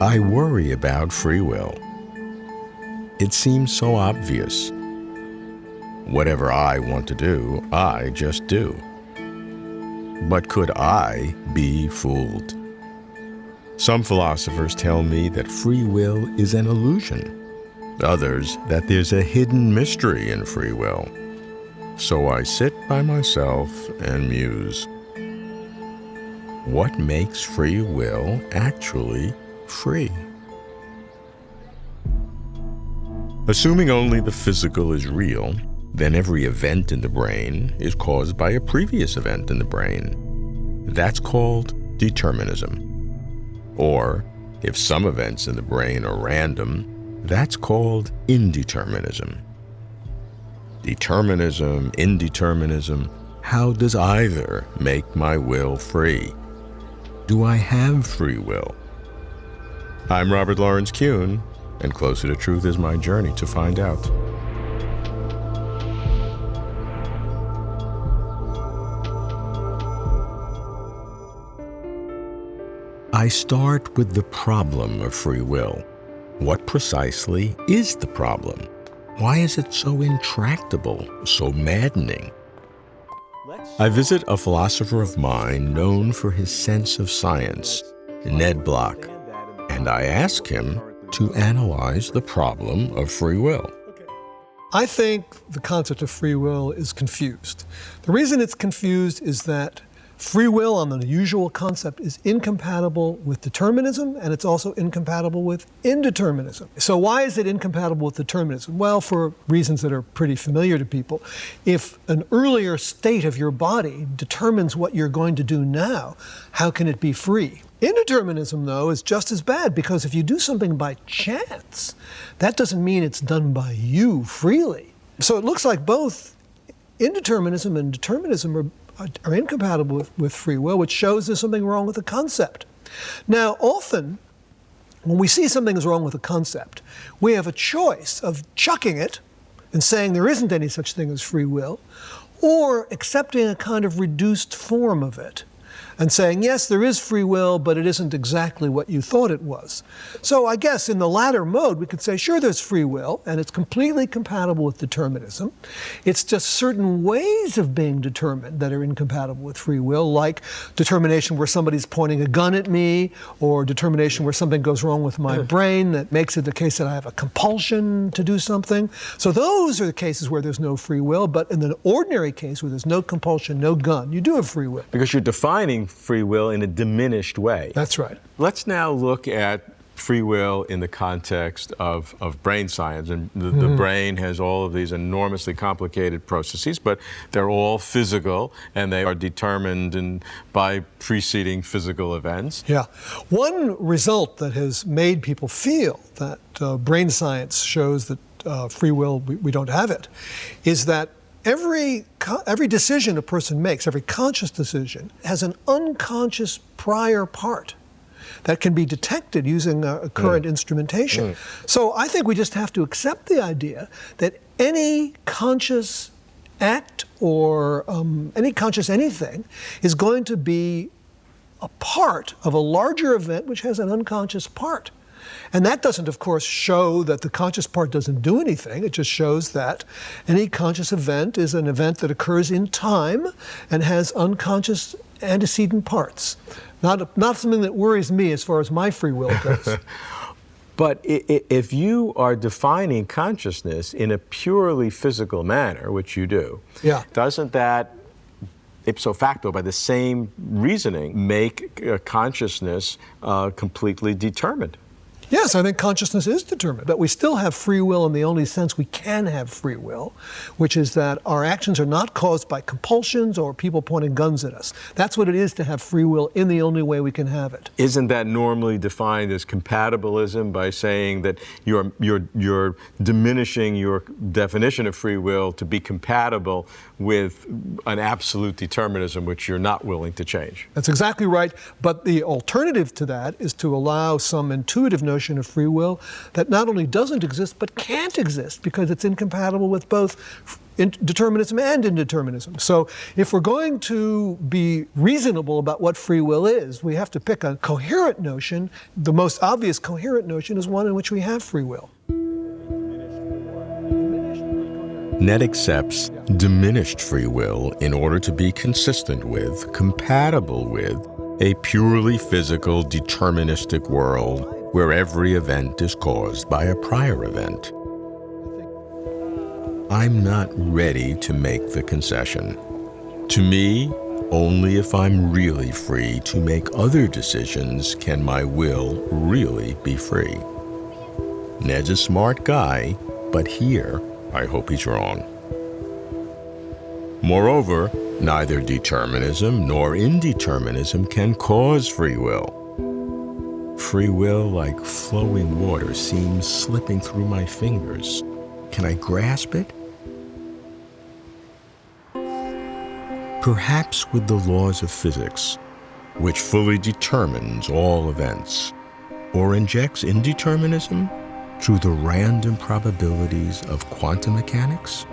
I worry about free will. It seems so obvious. Whatever I want to do, I just do. But could I be fooled? Some philosophers tell me that free will is an illusion. Others that there's a hidden mystery in free will. So I sit by myself and muse. What makes free will actually free? Assuming only the physical is real, then every event in the brain is caused by a previous event in the brain. That's called determinism. Or, if some events in the brain are random, that's called indeterminism. Determinism, indeterminism, how does either make my will free? Do I have free will? I'm Robert Lawrence Kuhn, and Closer to Truth is my journey to find out. I start with the problem of free will. What precisely is the problem? Why is it so intractable, so maddening? I visit a philosopher of mind known for his sense of science, Ned Block, and I ask him to analyze the problem of free will. I think the concept of free will is confused. The reason it's confused is that free will on the usual concept is incompatible with determinism, and it's also incompatible with indeterminism. So why is it incompatible with determinism? Well, for reasons that are pretty familiar to people. If an earlier state of your body determines what you're going to do now, how can it be free? Indeterminism, though, is just as bad, because if you do something by chance, that doesn't mean it's done by you freely. So it looks like both indeterminism and determinism are incompatible with free will, which shows there's something wrong with the concept. Now, often, when we see something is wrong with a concept, we have a choice of chucking it and saying there isn't any such thing as free will, or accepting a kind of reduced form of it and saying, yes, there is free will, but it isn't exactly what you thought it was. So I guess in the latter mode, we could say, sure, there's free will, and it's completely compatible with determinism. It's just certain ways of being determined that are incompatible with free will, like determination where somebody's pointing a gun at me, or determination where something goes wrong with my brain that makes it the case that I have a compulsion to do something. So those are the cases where there's no free will, but in an ordinary case where there's no compulsion, no gun, you do have free will. Because you're defining free will in a diminished way. That's right. Let's now look at free will in the context of brain science. And the brain has all of these enormously complicated processes, but they're all physical, and they are determined by preceding physical events. Yeah. One result that has made people feel that brain science shows that free will, we don't have it, is that every decision a person makes, every conscious decision, has an unconscious prior part that can be detected using current instrumentation. So I think we just have to accept the idea that any conscious act or any conscious anything is going to be a part of a larger event which has an unconscious part. And that doesn't, of course, show that the conscious part doesn't do anything. It just shows that any conscious event is an event that occurs in time and has unconscious antecedent parts. Not something that worries me as far as my free will goes. But if you are defining consciousness in a purely physical manner, which you do, doesn't that ipso facto, by the same reasoning, make consciousness completely determined? Yes, I think consciousness is determined, but we still have free will in the only sense we can have free will, which is that our actions are not caused by compulsions or people pointing guns at us. That's what it is to have free will in the only way we can have it. Isn't that normally defined as compatibilism, by saying that you're diminishing your definition of free will to be compatible with an absolute determinism which you're not willing to change? That's exactly right, but the alternative to that is to allow some intuitive notion notion of free will that not only doesn't exist, but can't exist because it's incompatible with both determinism and indeterminism. So if we're going to be reasonable about what free will is, we have to pick a coherent notion. The most obvious coherent notion is one in which we have free will. Ned accepts diminished free will in order to be consistent with, compatible with, a purely physical, deterministic world where every event is caused by a prior event. I'm not ready to make the concession. To me, only if I'm really free to make other decisions can my will really be free. Ned's a smart guy, but here, I hope he's wrong. Moreover, neither determinism nor indeterminism can cause free will. Free will, like flowing water, seems slipping through my fingers. Can I grasp it? Perhaps with the laws of physics, which fully determines all events, or injects indeterminism through the random probabilities of quantum mechanics?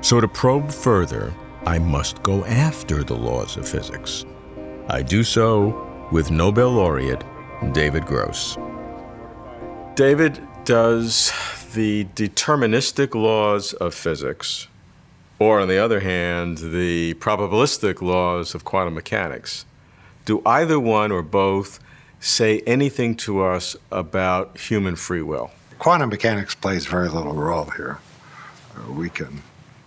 So to probe further, I must go after the laws of physics. I do so with Nobel laureate David Gross. David, does the deterministic laws of physics, or on the other hand, the probabilistic laws of quantum mechanics, do either one or both say anything to us about human free will? Quantum mechanics plays very little role here. We can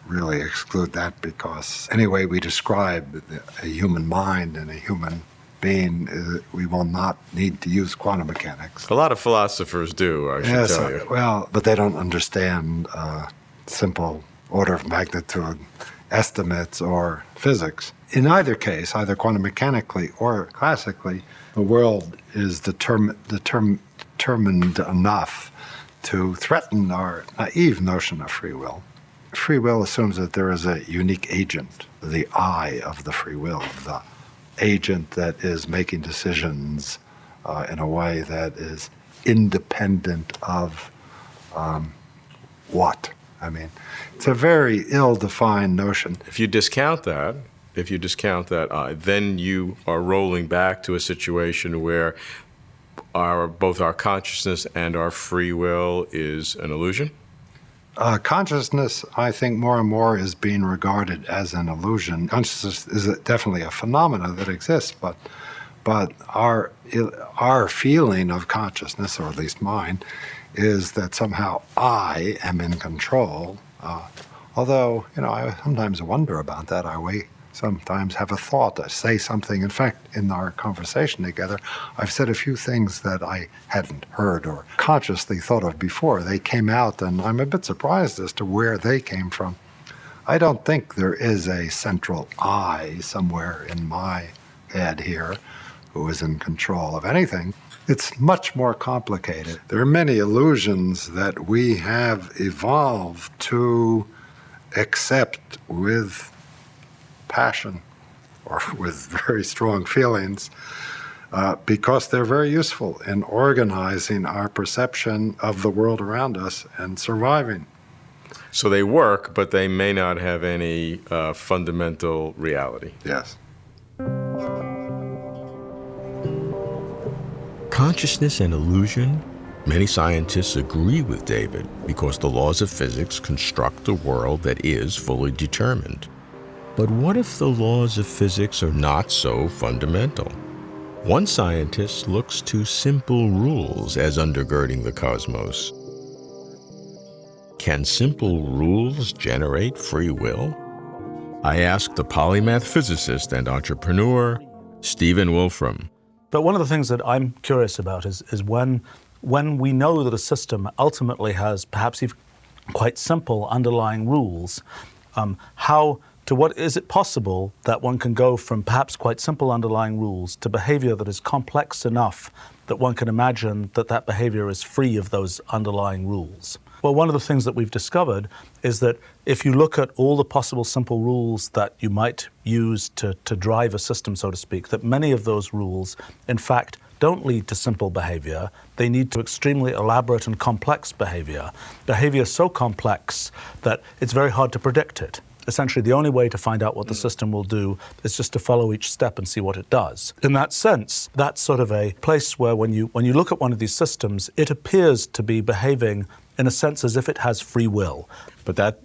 really exclude that because any way we describe a human mind and a human being, we will not need to use quantum mechanics. A lot of philosophers do, I should tell you. Well, but they don't understand simple order of magnitude estimates or physics. In either case, either quantum mechanically or classically, the world is determined enough to threaten our naive notion of free will. Free will assumes that there is a unique agent, the I of the free will, the agent that is making decisions in a way that is independent of what? I mean, it's a very ill-defined notion. If you discount that I, then you are rolling back to a situation where both our consciousness and our free will is an illusion? Consciousness, I think, more and more is being regarded as an illusion. Consciousness is definitely a phenomenon that exists, but our feeling of consciousness, or at least mine, is that somehow I am in control. Although, I sometimes wonder about that. I sometimes have a thought, I say something. In fact, in our conversation together, I've said a few things that I hadn't heard or consciously thought of before. They came out, and I'm a bit surprised as to where they came from. I don't think there is a central I somewhere in my head here who is in control of anything. It's much more complicated. There are many illusions that we have evolved to accept with passion or with very strong feelings because they're very useful in organizing our perception of the world around us and surviving. So they work, but they may not have any fundamental reality. Yes. Consciousness and illusion? Many scientists agree with David because the laws of physics construct a world that is fully determined. But what if the laws of physics are not so fundamental? One scientist looks to simple rules as undergirding the cosmos. Can simple rules generate free will? I asked the polymath physicist and entrepreneur, Stephen Wolfram. But one of the things that I'm curious about is when we know that a system ultimately has perhaps even quite simple underlying rules, what is it possible that one can go from perhaps quite simple underlying rules to behavior that is complex enough that one can imagine that behavior is free of those underlying rules? Well, one of the things that we've discovered is that if you look at all the possible simple rules that you might use to drive a system, so to speak, that many of those rules, in fact, don't lead to simple behavior. They lead to extremely elaborate and complex behavior. Behavior so complex that it's very hard to predict it. Essentially, the only way to find out what the system will do is just to follow each step and see what it does. In that sense, that's sort of a place where when you look at one of these systems, it appears to be behaving in a sense as if it has free will. But that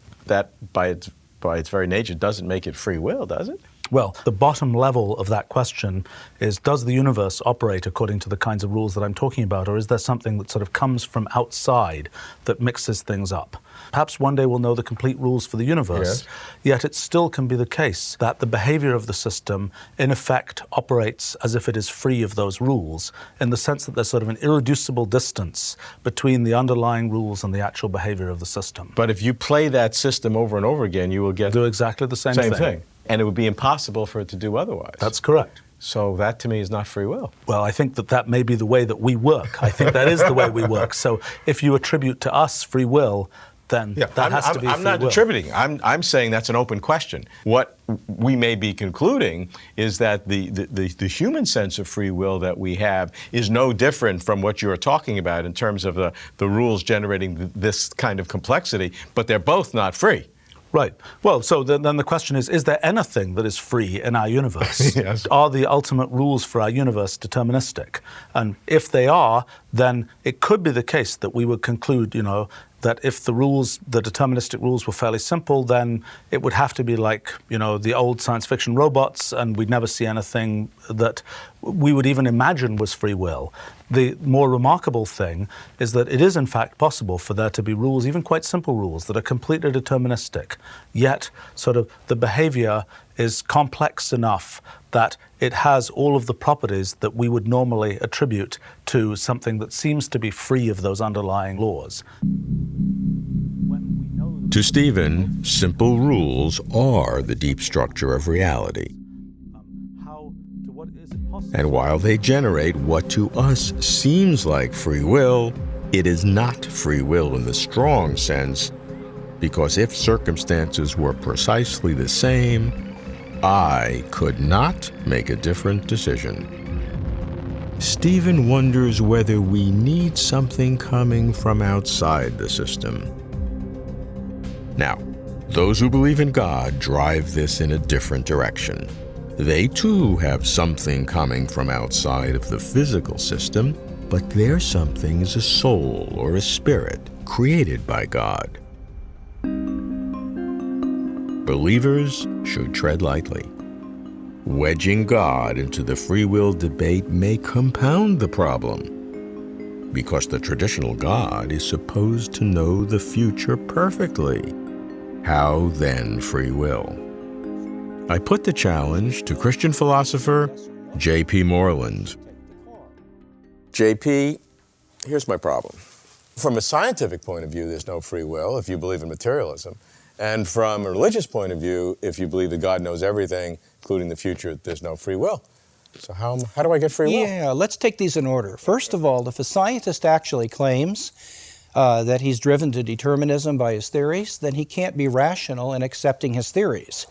by its very nature doesn't make it free will, does it? Well, the bottom level of that question is, does the universe operate according to the kinds of rules that I'm talking about, or is there something that sort of comes from outside that mixes things up? Perhaps one day we'll know the complete rules for the universe, Yes. Yet it still can be the case that the behavior of the system, in effect, operates as if it is free of those rules, in the sense that there's sort of an irreducible distance between the underlying rules and the actual behavior of the system. But if you play that system over and over again, you will get Do exactly the same thing. And it would be impossible for it to do otherwise. That's correct. So that to me is not free will. Well, I think that may be the way that we work. I think that is the way we work. So if you attribute to us free will, then that has to be I'm free not will. attributing. I'm saying that's an open question. What we may be concluding is that the human sense of free will that we have is no different from what you're talking about in terms of the rules generating this kind of complexity, but they're both not free. Right. Well, so then the question is there anything that is free in our universe? Yes. Are the ultimate rules for our universe deterministic? And if they are, then it could be the case that we would conclude, that if the deterministic rules were fairly simple, then it would have to be like, the old science fiction robots, and we'd never see anything that we would even imagine was free will. The more remarkable thing is that it is in fact possible for there to be rules, even quite simple rules, that are completely deterministic, yet sort of the behavior is complex enough that it has all of the properties that we would normally attribute to something that seems to be free of those underlying laws. To Stephen, simple rules are the deep structure of reality. And while they generate what to us seems like free will, it is not free will in the strong sense, because if circumstances were precisely the same, I could not make a different decision. Stephen wonders whether we need something coming from outside the system. Now, those who believe in God drive this in a different direction. They too have something coming from outside of the physical system, but their something is a soul or a spirit created by God. Believers should tread lightly. Wedging God into the free will debate may compound the problem, because the traditional God is supposed to know the future perfectly. How then free will? I put the challenge to Christian philosopher J.P. Moreland. JP, here's my problem. From a scientific point of view, there's no free will if you believe in materialism. And from a religious point of view, if you believe that God knows everything, including the future, there's no free will. So how do I get free will? Yeah, let's take these in order. First of all, if a scientist actually claims that he's driven to determinism by his theories, then he can't be rational in accepting his theories.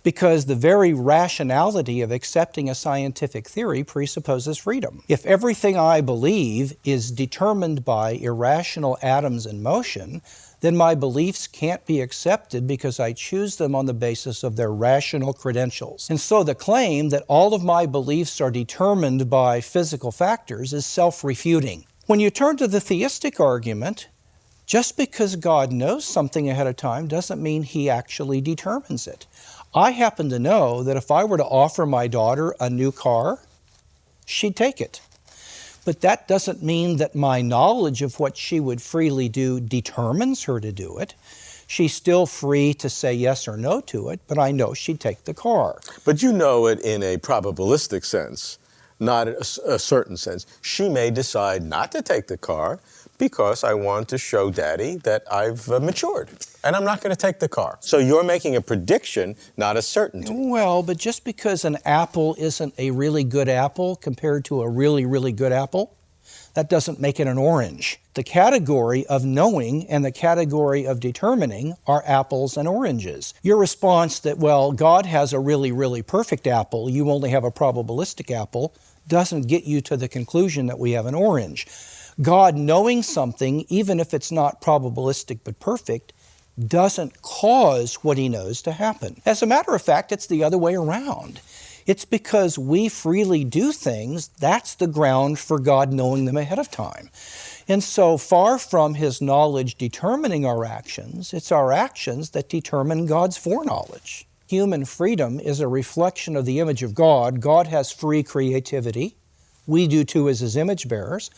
Because the very rationality of accepting a scientific theory presupposes freedom. If everything I believe is determined by irrational atoms in motion, then my beliefs can't be accepted because I choose them on the basis of their rational credentials. And so the claim that all of my beliefs are determined by physical factors is self-refuting. When you turn to the theistic argument, just because God knows something ahead of time doesn't mean he actually determines it. I happen to know that if I were to offer my daughter a new car, she'd take it. But that doesn't mean that my knowledge of what she would freely do determines her to do it. She's still free to say yes or no to it, but I know she'd take the car. But you know it in a probabilistic sense, not a certain sense. She may decide not to take the car because I want to show Daddy that I've matured, and I'm not going to take the car. So you're making a prediction, not a certainty. Well, but just because an apple isn't a really good apple compared to a really, really good apple, that doesn't make it an orange. The category of knowing and the category of determining are apples and oranges. Your response that, well, God has a really, really perfect apple, you only have a probabilistic apple, doesn't get you to the conclusion that we have an orange. God knowing something, even if it's not probabilistic but perfect, doesn't cause what he knows to happen. As a matter of fact, it's the other way around. It's because we freely do things, that's the ground for God knowing them ahead of time. And so far from his knowledge determining our actions, it's our actions that determine God's foreknowledge. Human freedom is a reflection of the image of God. God has free creativity. We do too as his image bearers.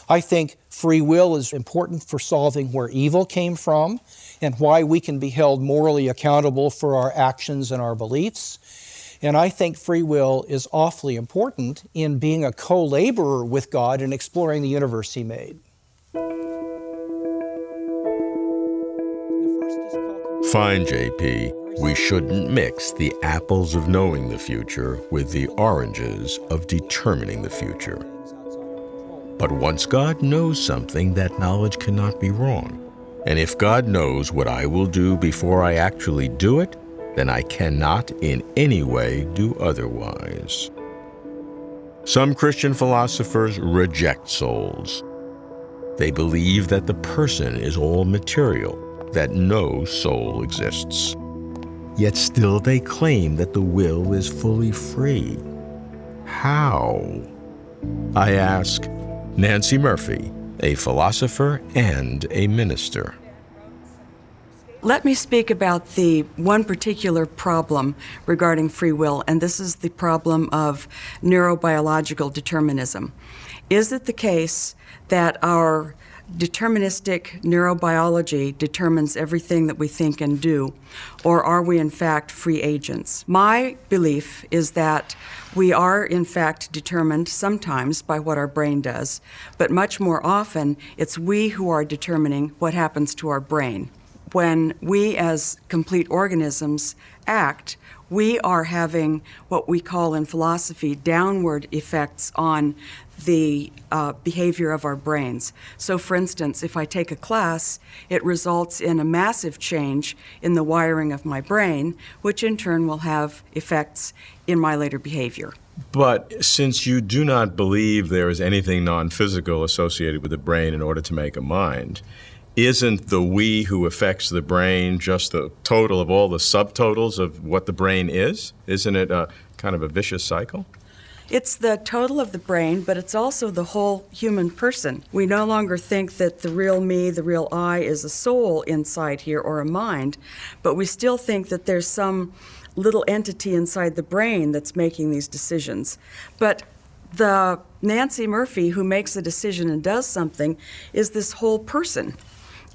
I think free will is important for solving where evil came from and why we can be held morally accountable for our actions and our beliefs. And I think free will is awfully important in being a co-laborer with God and exploring the universe he made. Fine, JP, we shouldn't mix the apples of knowing the future with the oranges of determining the future. But once God knows something, that knowledge cannot be wrong. And if God knows what I will do before I actually do it, then I cannot in any way do otherwise. Some Christian philosophers reject souls. They believe that the person is all material, that no soul exists. Yet still they claim that the will is fully free. How? I ask Nancey Murphy, a philosopher and a minister. Let me speak about the one particular problem regarding free will, and this is the problem of neurobiological determinism. Is it the case that our deterministic neurobiology determines everything that we think and do, or are we in fact free agents? My belief is that we are in fact determined sometimes by what our brain does, but much more often it's we who are determining what happens to our brain. When we as complete organisms act, we are having what we call in philosophy downward effects on the behavior of our brains. So for instance, if I take a class, it results in a massive change in the wiring of my brain, which in turn will have effects in my later behavior. But since you do not believe there is anything non-physical associated with the brain in order to make a mind, isn't the we who affects the brain just the total of all the subtotals of what the brain is? Isn't it a kind of a vicious cycle? It's the total of the brain, but it's also the whole human person. We no longer think that the real me, the real I, is a soul inside here or a mind, but we still think that there's some little entity inside the brain that's making these decisions. But the Nancey Murphy who makes a decision and does something is this whole person.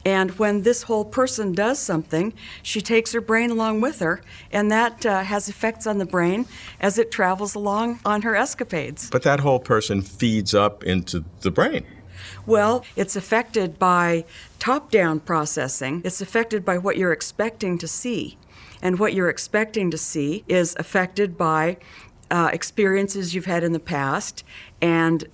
And when this whole person does something, she takes her brain along with her, and that has effects on the brain as it travels along on her escapades. But that whole person feeds up into the brain. Well, it's affected by top-down processing. It's affected by what you're expecting to see. And what you're expecting to see is affected by experiences you've had in the past, and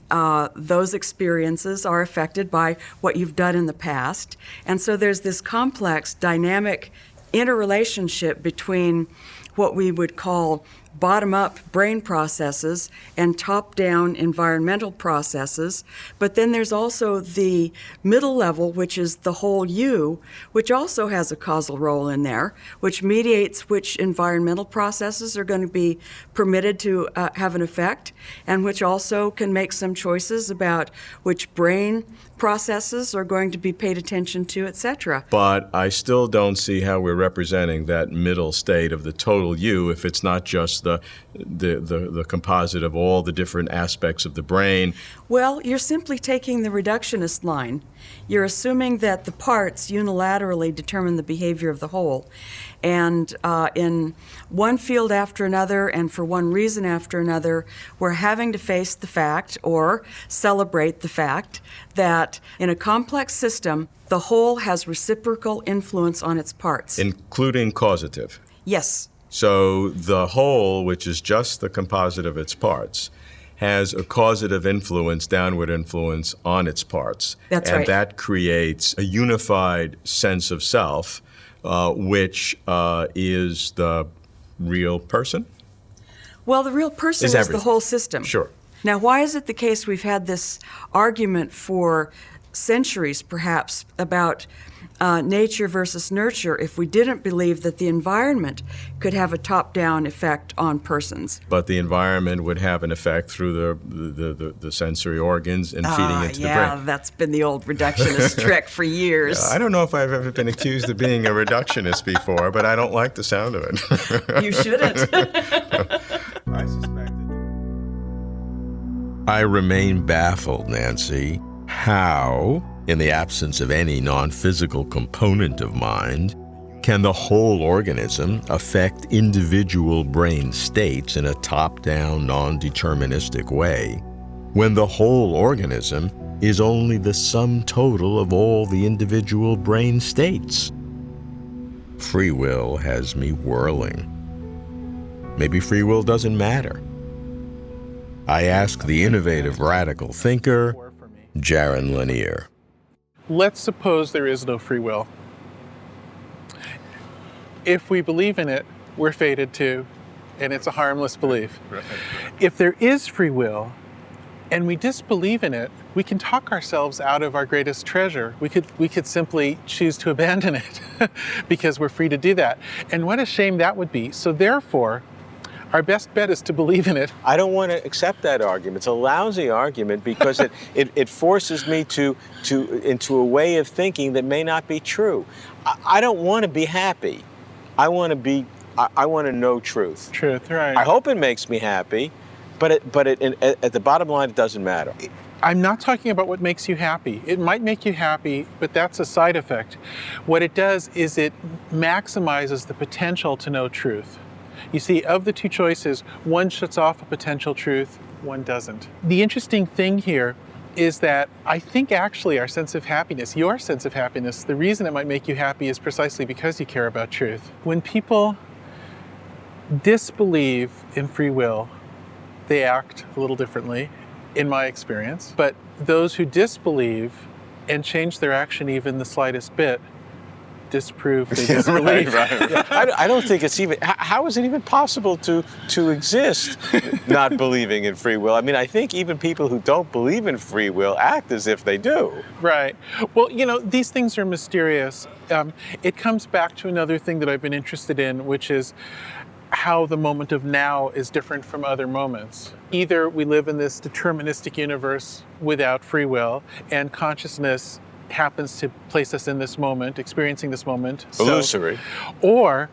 those experiences are affected by what you've done in the past. And so there's this complex, dynamic interrelationship between what we would call bottom-up brain processes and top-down environmental processes. But then there's also the middle level, which is the whole you, which also has a causal role in there, which mediates which environmental processes are going to be permitted to have an effect, and which also can make some choices about which brain processes are going to be paid attention to, etc. But I still don't see how we're representing that middle state of the total you if it's not just the composite of all the different aspects of the brain. Well, you're simply taking the reductionist line. You're assuming that the parts unilaterally determine the behavior of the whole. And in one field after another, and for one reason after another, we're having to face the fact or celebrate the fact that in a complex system, the whole has reciprocal influence on its parts. Including causative. Yes. So the whole, which is just the composite of its parts, has a causative influence, downward influence on its parts. That's and right. that creates a unified sense of self, which is the real person. Well, the real person is the whole system. Sure. Now, why is it the case we've had this argument for centuries, perhaps, about nature versus nurture if we didn't believe that the environment could have a top-down effect on persons? But the environment would have an effect through the sensory organs and feeding into the Yeah, brain. that's been the old reductionist trick for years. I don't know if I've ever been accused of being a reductionist before, but I don't like the sound of it. You shouldn't. I suspected. I remain baffled, Nancey. How, in the absence of any non-physical component of mind, can the whole organism affect individual brain states in a top-down, non-deterministic way, when the whole organism is only the sum total of all the individual brain states? Free will has me whirling. Maybe free will doesn't matter. I ask the innovative radical thinker, Jaron Lanier. Let's suppose there is no free will. If we believe in it, we're fated to, and it's a harmless belief. If there is free will, and we disbelieve in it, we can talk ourselves out of our greatest treasure. We could simply choose to abandon it because we're free to do that. And what a shame that would be. So therefore, our best bet is to believe in it. I don't want to accept that argument. It's a lousy argument because it forces me into a way of thinking that may not be true. I don't want to be happy. I want to know truth. Truth, right. I hope it makes me happy, but at the bottom line, it doesn't matter. I'm not talking about what makes you happy. It might make you happy, but that's a side effect. What it does is it maximizes the potential to know truth. You see, of the two choices, one shuts off a potential truth, one doesn't. The interesting thing here is that I think actually our sense of happiness, your sense of happiness, the reason it might make you happy is precisely because you care about truth. When people disbelieve in free will, they act a little differently, in my experience. But those who disbelieve and change their action even the slightest bit disprove they disbelieve. Right. Yeah. I don't think it's even, how is it even possible to exist not believing in free will? I mean, I think even people who don't believe in free will act as if they do. Right. Well, you know, these things are mysterious. It comes back to another thing that I've been interested in, which is how the moment of now is different from other moments. Either we live in this deterministic universe without free will, and consciousness happens to place us in this moment, experiencing this moment. Illusory. Or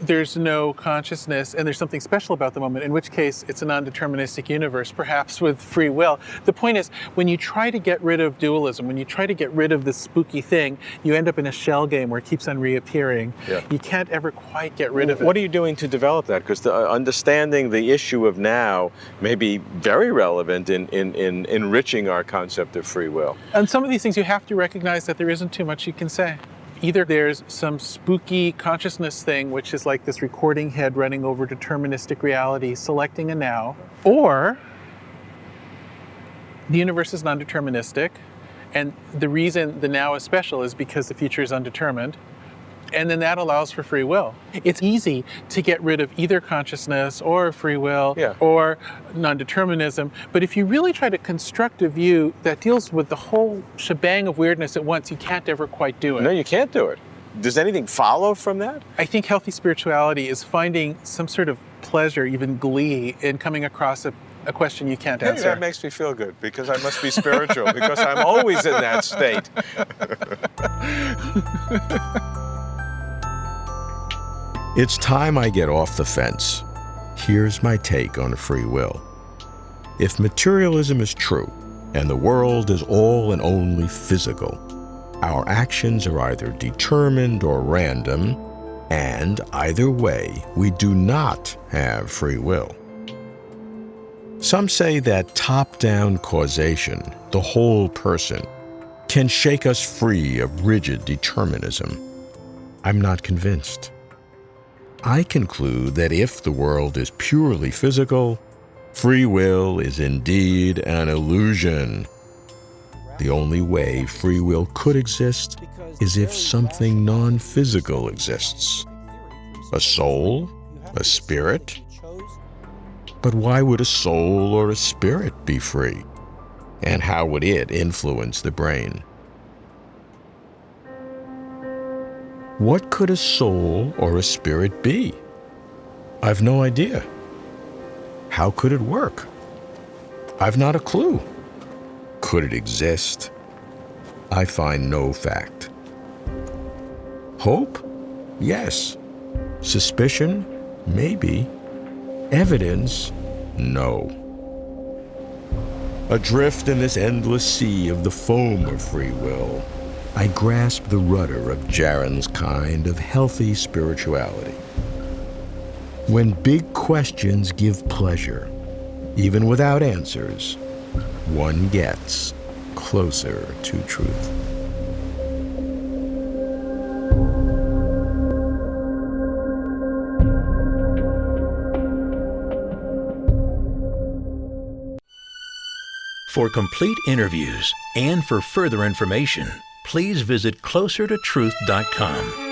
there's no consciousness and there's something special about the moment, in which case it's a non-deterministic universe, perhaps with free will. The point is, when you try to get rid of dualism, when you try to get rid of this spooky thing, you end up in a shell game where it keeps on reappearing. Yeah. You can't ever quite get rid of it. What are you doing to develop that? Because understanding the issue of now may be very relevant in enriching our concept of free will. And some of these things you have to recognize that there isn't too much you can say. Either there's some spooky consciousness thing, which is like this recording head running over deterministic reality, selecting a now, or the universe is non-deterministic, and the reason the now is special is because the future is undetermined, and then that allows for free will. It's easy to get rid of either consciousness or free will or non-determinism, but if you really try to construct a view that deals with the whole shebang of weirdness at once, you can't ever quite do it. No, you can't do it. Does anything follow from that? I think healthy spirituality is finding some sort of pleasure, even glee, in coming across a question you can't answer. That makes me feel good, because I must be spiritual, because I'm always in that state. It's time I get off the fence. Here's my take on free will. If materialism is true, and the world is all and only physical, our actions are either determined or random, and either way, we do not have free will. Some say that top-down causation, the whole person, can shake us free of rigid determinism. I'm not convinced. I conclude that if the world is purely physical, free will is indeed an illusion. The only way free will could exist is if something non-physical exists. A soul? A spirit? But why would a soul or a spirit be free? And how would it influence the brain? What could a soul or a spirit be? I've no idea. How could it work? I've not a clue. Could it exist? I find no fact. Hope? Yes. Suspicion? Maybe. Evidence? No. Adrift in this endless sea of the foam of free will, I grasp the rudder of Jaron's kind of healthy spirituality. When big questions give pleasure, even without answers, one gets closer to truth. For complete interviews and for further information, please visit closertotruth.com.